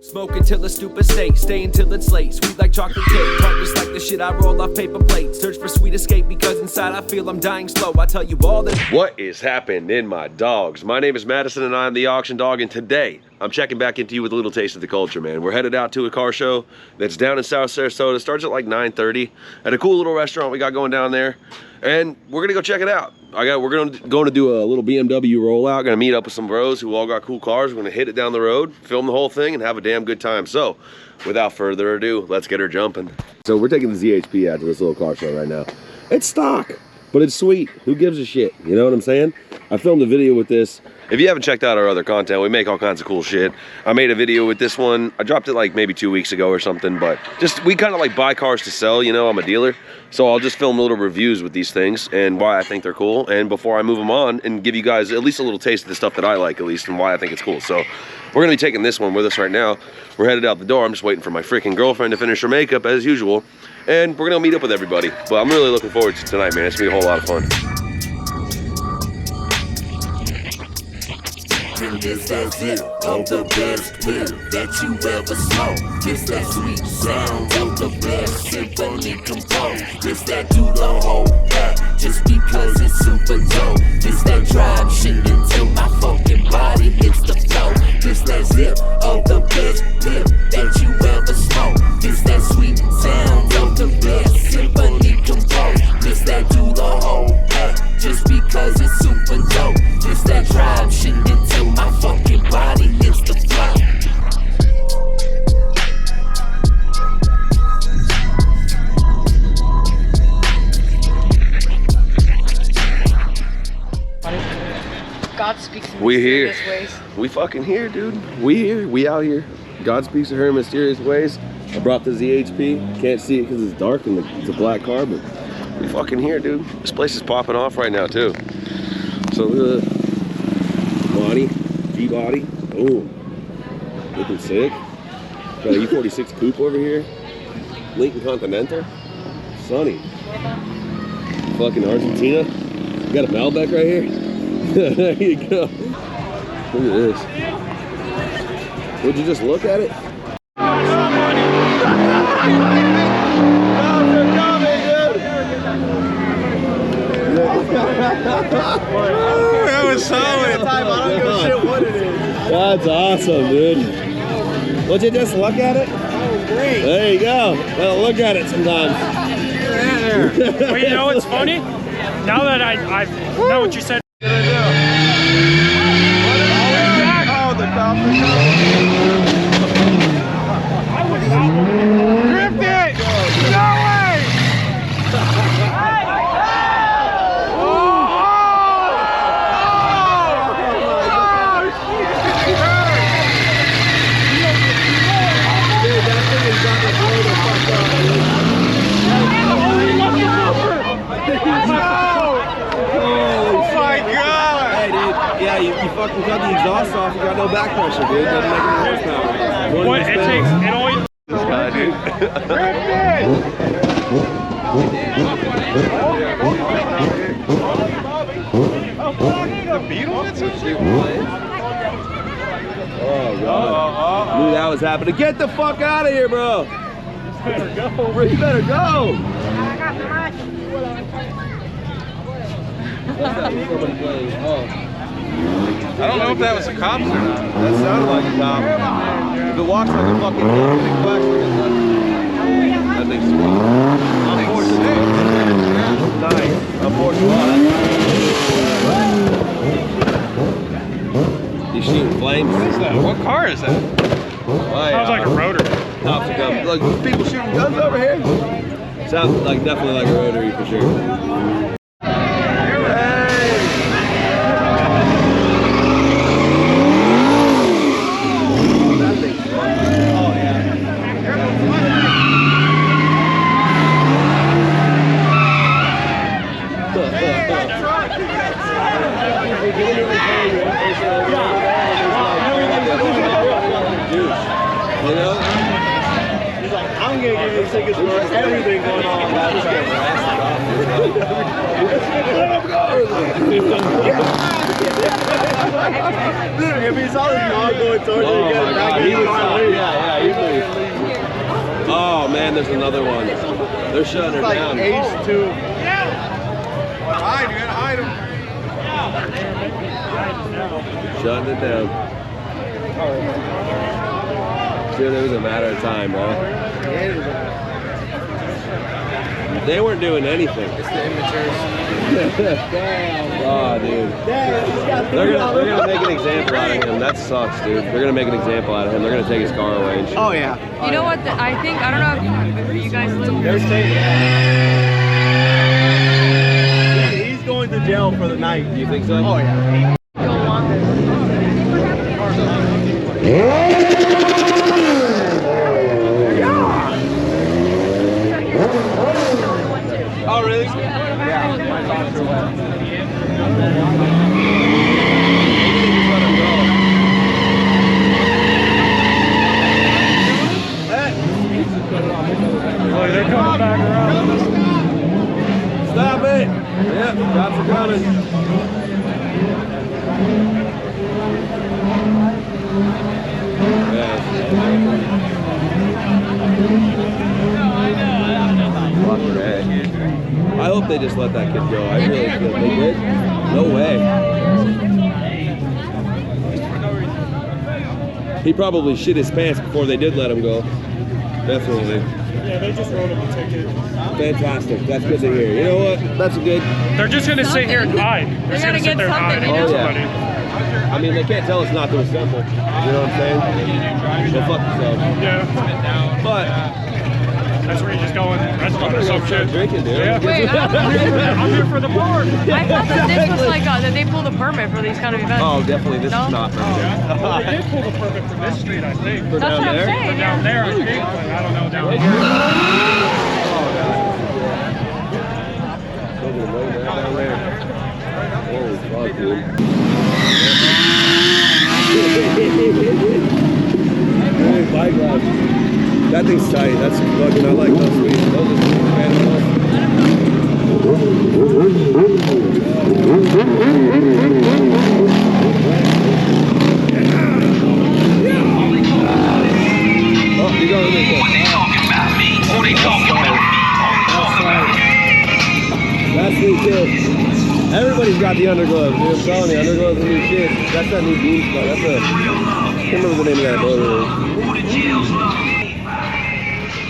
Smoking till a stupid state, staying till it's late. Sweet like chocolate cake, talk just like the shit I roll off paper plates. Search for sweet escape because inside I feel I'm dying slow. I tell you all that. What is happening, my dogs? My name is Madison and I'm the Auction Dog, and today I'm checking back into you with a little taste of the culture, man. We're headed out to a car show that's down in South Sarasota. It starts at like 9:30 at a cool little restaurant we got going down there, and we're gonna go check it out. We're going to do a little BMW rollout. Gonna meet up with some bros who all got cool cars. We're gonna hit it down the road, film the whole thing, and have a damn good time. So, without further ado, let's get her jumping. So we're taking the ZHP out to this little car show right now. It's stock, but it's sweet. Who gives a shit? You know what I'm saying? I filmed a video with this. If you haven't checked out our other content, we make all kinds of cool shit. I made a video with this one. I dropped it like maybe 2 weeks ago or something, but we kind of like buy cars to sell, you know, I'm a dealer. So I'll just film little reviews with these things and why I think they're cool, and before I move them on, and give you guys at least a little taste of the stuff that I like, at least, and why I think it's cool. So we're gonna be taking this one with us right now. We're headed out the door. I'm just waiting for my freaking girlfriend to finish her makeup as usual, and we're gonna meet up with everybody. But I'm really looking forward to tonight, man. It's gonna be a whole lot of fun. This that zip of the best pill that you ever smoked. This that sweet sound of the best symphony composed. This that do the whole pack just because it's super dope. This that drive shit until my fucking body hits the floor. This that zip of the best pill that you ever smoked. This that sweet sound of the best symphony composed. This that do the whole pack just because it's super dope. This that drive shit until my fucking body hits the floor. God speaks in We here. mysterious ways. We fucking here, dude. We here. We out here. God speaks to her in mysterious ways. I brought the ZHP. Can't see it because it's dark and it's a black car, but we fucking here, dude. This place is popping off right now, too. So look at the body, G-body. Oh, looking sick. Got a E46 coupe over here. Lincoln Continental. Sunny. Fucking Argentina. You got a Malbec right here. There you go. Look at this. Would you just look at it? That was solid. I don't give a shit what it is. That's awesome, dude. Would you just look at it? Oh, great. There you go. Gotta look at it sometimes. Well, you know what's funny? Now that I know what you said. Oh, the dolphin. Drift it! No way! Yeah, you fucking cut the exhaust off, you got no back pressure, dude. Doesn't make any horsepower. What it takes, it only. This guy, dude. The Beetle? Oh, God. Knew that was happening. Get the fuck out of here, bro. You better go. Bro, you better go. I don't know if that was a cop or not. That sounded like a cop. If it walks like a fucking dog, it quacks like a duck. That thing's sweet. Unfortunate. Nice. Unfortunate. You shooting flames? What is that? What car is that? Sounds like a rotor. Cops are coming. Look, people shooting guns over here. Sounds like definitely like a rotary for sure. You know? He's like, I'm gonna give you tickets for everything going on. Dude, if he saw this dog going towards you again, he was yeah, then there's another one. They're shutting her Like down. Ace 2. Hide, you gotta hide him. Shutting it down. Dude, it was a matter of time, bro. They weren't doing anything. It's the immatures. Oh, dude. They're gonna make an example out of him. That sucks, dude. They're gonna make an example out of him. They're gonna take his car away and shit. Oh, yeah. You know what? I think, I don't know if you guys live They're staying. He's going to jail for the night. You think so? Oh, yeah. don't want this. Oh, really? Yeah, my doctor went. Look, they're coming back around. Stop it! Yep, cops are coming. I hope they just let that kid go. I really feel they did. No way. He probably shit his pants before they did let him go. Definitely. Yeah, they just wrote him a ticket. Fantastic. That's good to hear. You know what? That's a good. They're just gonna sit here and hide. They're just They're gonna gonna sit there and get hide. something, you know? Oh, yeah. I mean, they can't tell us not to assemble. You know what I'm saying? Go fuck yourself. Yeah. But That's where you just go in the restaurant or some shit. drinking, dude. Yeah. Wait, I'm here for the board. I thought that this was like that they pulled a permit for these kind of events. Oh, definitely. This No? is not permanent. Well, they did pull the permit for this street, I think. For That's down what I'm there? saying. But down there, I think, but I don't know down here. Holy fuck, dude. Hey, bike ride. That thing's tight. That's fucking, I like those sweet. Those are sweet, man. Oh, you going this way. That's sweet too. Everybody's got the undergloves, dude. I'm telling you, undergloves are new shit. That's that new beam spot. That's a, I can't remember the name of that motor.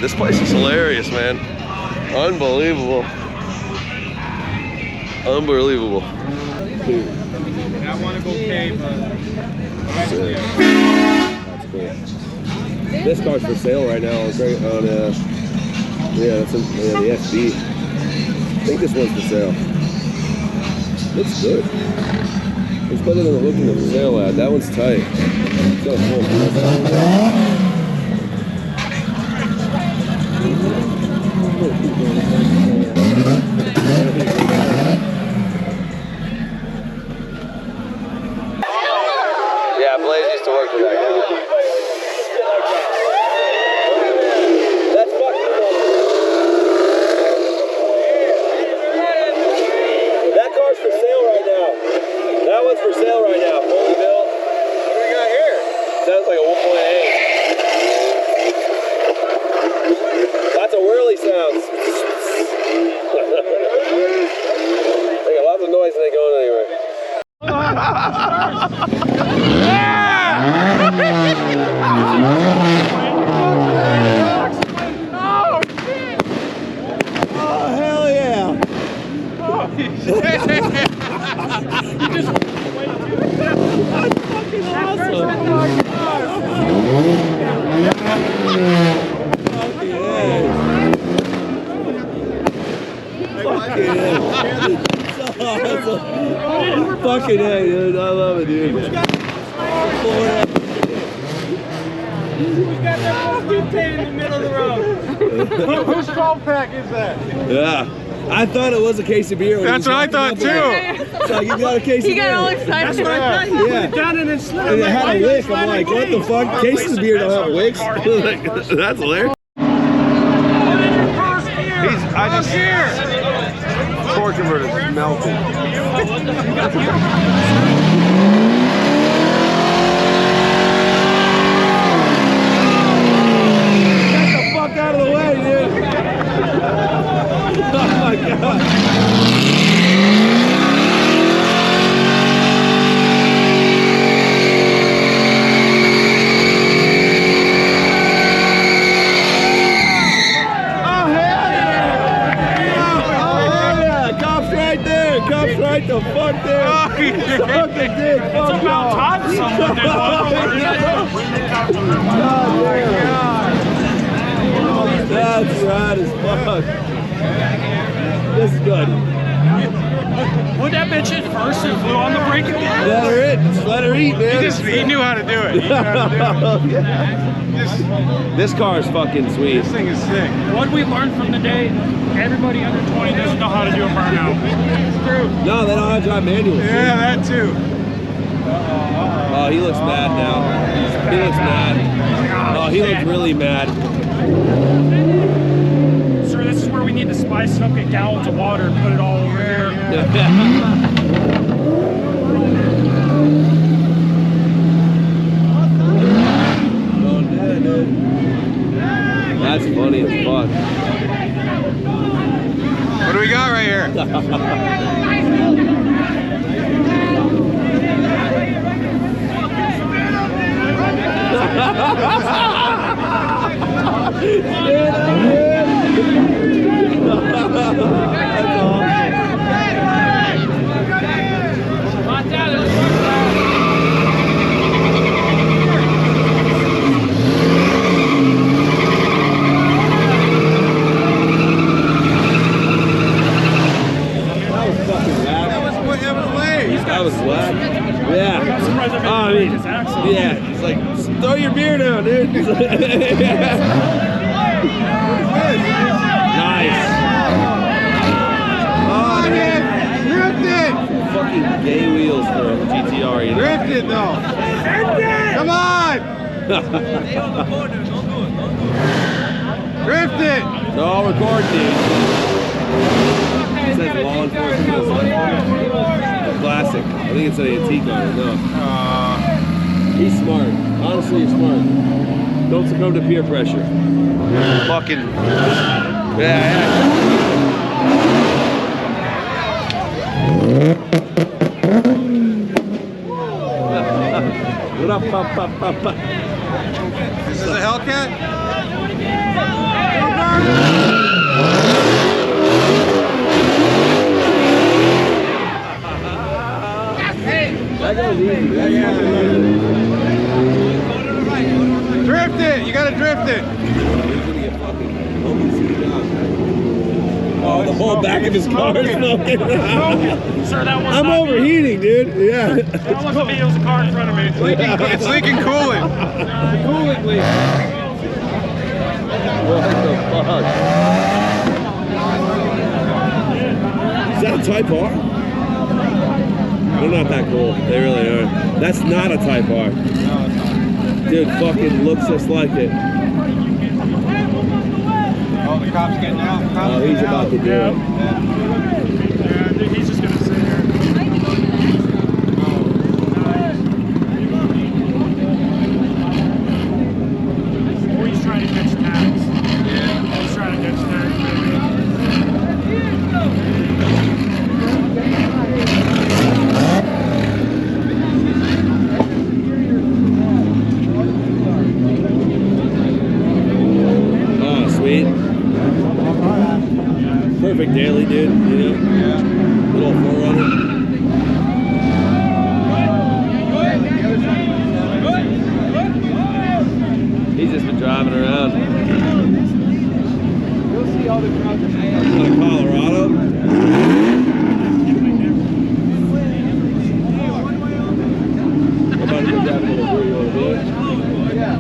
This place is hilarious, man. Unbelievable. Unbelievable. I want to go cave, That's cool. This car's for sale right now on yeah, that's the SB. I think this one's for sale. Looks good. It's better than the look in the for sale ad. That one's tight. It's got a full yeah, Blaze used to work for that guy. That's fucking cool. That car's for sale right now. That one's for sale right now. Fully built. What do we got here? Sounds like a 1.8. Lots of whirly sounds. They got lots of noise and they going anywhere. Oh, hell yeah. Fucking hey, dude. I love it, dude. Who's got that fucking tin in the middle of the road? Whose 12 pack is that? Yeah. I thought it was a case of beer. That's what I thought too. So you got a case He of beer. got all excited. That's what I thought. He Yeah. put it down and then slid. And it had a wick. I'm like, what the fuck? Cases of beer don't have wicks? That's hilarious. I just here. Torque converter is melting. Get the fuck out of the way, dude. That's rad as fuck. This is good. Put that bitch in first and flew on the brake again. Let her in. Just let her eat, man. He knew how to do it. He knew how to do it. This car is fucking sweet. This thing is sick. What we learned from the day, everybody under 20 doesn't know how to do a burnout. It's true. No, they don't know how to drive manuals. Yeah, that too. Oh, he looks mad now. He looks mad. Oh, he looks really mad. Sir, this is where we need to spice it up, get gallons of water, and put it all over here. That's funny as fuck. What do we got right here? That was whack. Yeah. Oh, I mean, yeah. It's like, throw your beer down, dude. Nice. Oh, man. Drifted! Fucking gay wheels for a GTR, you know? Drifted, though. Come on! Drifted! No, I'll record, dude. It says law enforcement. Classic. I think it's an antique on it, no. He's smart. Honestly, he's smart. Don't succumb to peer pressure. Fucking. Yeah. What up, pop? This is a Hellcat? That goes easy. Drift it! You gotta drift it! Oh, the whole back of his car is smoking. Sir, that was I'm not overheating, dude. Yeah. That wasn't me, it was a car in front of me. It's leaking coolant. Coolant leak. What the fuck? Is that a Type R? They're not that cool. They really are. That's not a Type R. Dude, fucking looks just like it. Oh, the cop's getting out. Oh, he's about to do it. Yeah, I think he's just gonna sit here. Or he's trying to catch tags. Yeah. He's trying to catch tags, Oh, sweet. Perfect daily, dude. You know? Yeah. Little 4Runner. He's just been driving around. You'll see all the crowds in Colorado. I'm about to go grab a little beer. You want to do it? Yeah.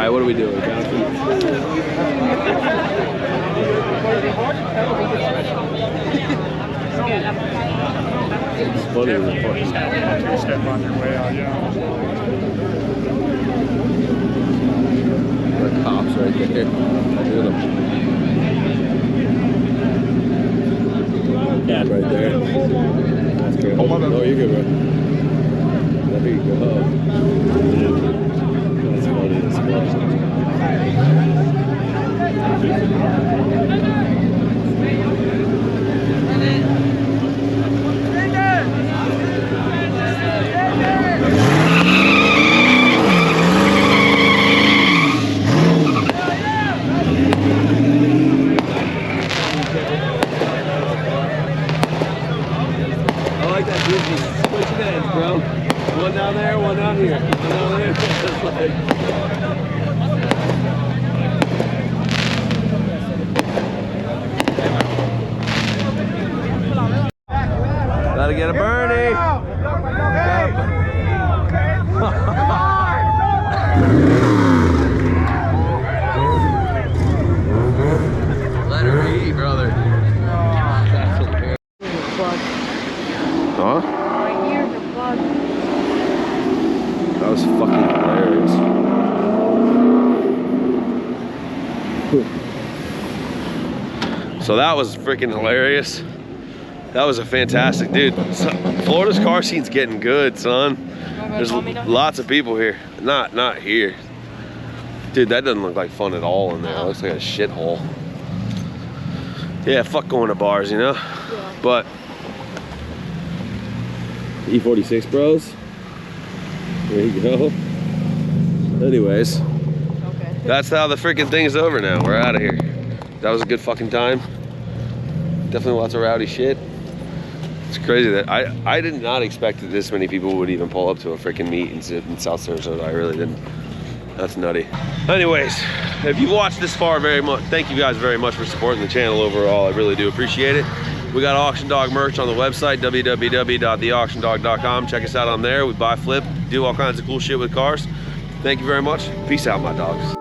right, what are we doing? It's funny. Step on your way out, yeah. The cops right there. Look at them. Cat right there. That's good. Oh, you're good, bro. There you go. That's funny. That's I like that Disney switching ends, bro. One down there, one down here. One down there. It's like... Gotta get a Bernie. Let her eat, brother. Huh? Right here, the plug. That was fucking hilarious. So that was freaking hilarious. That was a fantastic, dude. Florida's car scene's getting good, son. There's lots of people here. Not here. Dude, that doesn't look like fun at all in there. It looks like a shithole. Yeah, fuck going to bars, you know? Yeah. But E46 bros. There you go. Anyways, Okay. that's how the freaking thing's over now. We're out of here. That was a good fucking time. Definitely lots of rowdy shit. It's crazy that I did not expect that this many people would even pull up to a freaking meet in South Sarasota. I really didn't. That's nutty. Anyways, if you've watched this far very much, thank you guys very much for supporting the channel overall. I really do appreciate it. We got Auction Dog merch on the website, www.theauctiondog.com. Check us out on there. We buy, flip, do all kinds of cool shit with cars. Thank you very much. Peace out, my dogs.